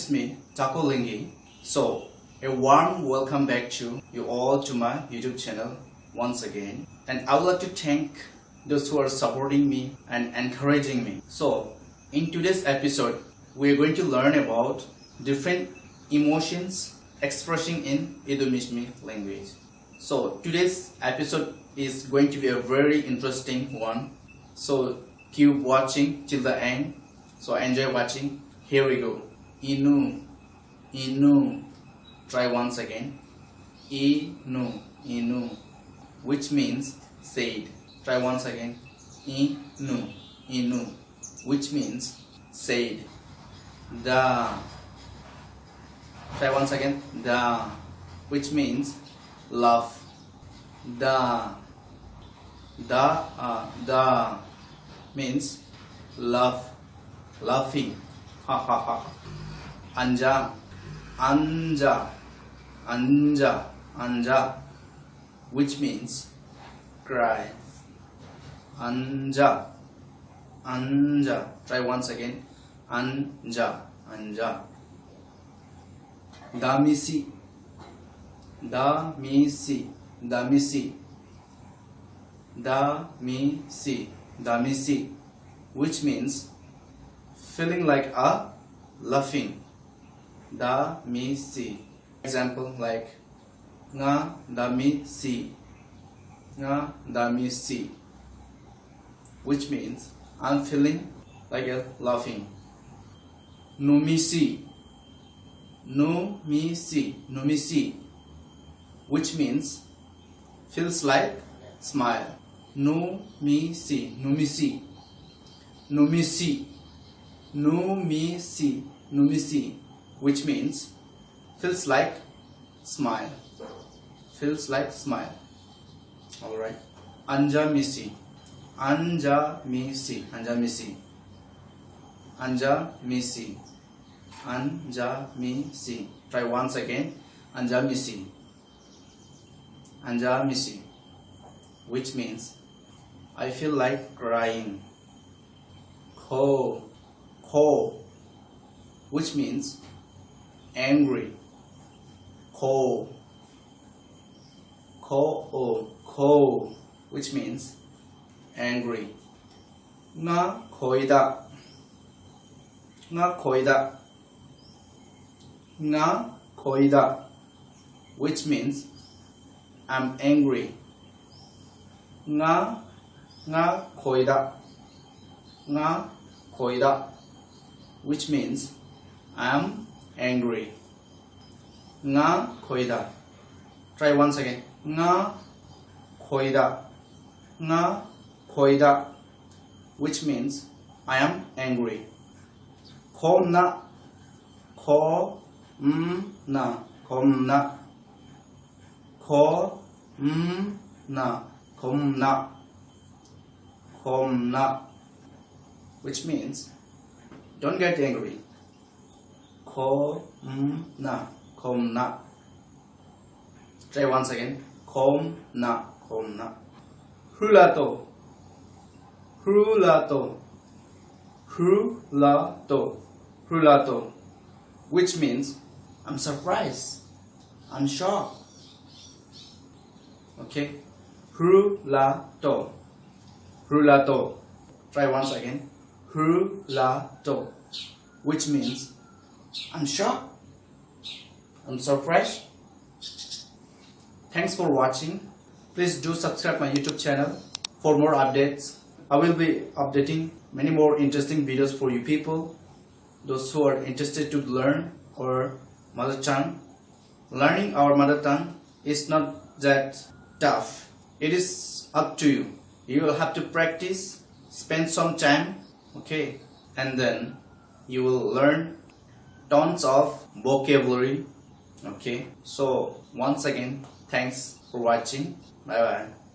is me, Linggi. So, a warm welcome back to you all to my YouTube channel once again. And I would like to thank those who are supporting me and encouraging me. So, in today's episode, we are going to learn about different emotions expressing in Enuh mishmi language. So, today's episode is going to be a very interesting one. So, keep watching till the end. So, enjoy watching. Here we go. Enuh, Enuh. Try once again. Enuh, Enuh, which means said. Try once again. Enuh, Enuh, which means said. Da. Try once again. Da, which means love. Da. Da means love, laughing. Ha ha ha. Anja, anja, anja, anja, which means cry. Anja, anja. Try once again. Anja, anja. Damisi, damisi, damisi, damisi, damisi, which means feeling like a laughing. Damisi. Example like nga damisi, nga damisi, which means I'm feeling like a laughing. Numisi, numisi, numisi, which means feels like smile. Numisi, numisi, numisi, numisi, numisi, which means feels like smile. Feels like smile. Alright. Anjamsi, anjamsi, anjamsi, anjamsi, anjamsi. Try once again. Anjamsi, anjamsi, which means I feel like crying. Kho, which means angry. Kho, which means angry. Nga khoida, nga khoida, nga khoida, which means I'm angry. Nga khoida, nga khoida, which means I'm angry. Nga khoida. Try once again. Nga khoida, nga khoida, which means I am angry. Khom-na, khom-na, khom-na, khom-na, khom-na, khom-na, which means don't get angry. Khom-na, khom-na. Try once again. Khom-na, khom-na. Hrulato, hrulato, hrulato, hrulato, which means I'm surprised, I'm shocked. Okay. Hrulato, hrulato. Try once again. Hrulato, which means I'm shocked, I'm surprised. Thanks for watching. Please do subscribe my YouTube channel for more updates. I will be updating many more interesting videos for you people, those who are interested to learn our mother tongue. Learning our mother tongue is not that tough. It is up to you. You will have to practice, spend some time, okay, and then you will learn tons of vocabulary. Okay, so once again, thanks for watching. Bye bye.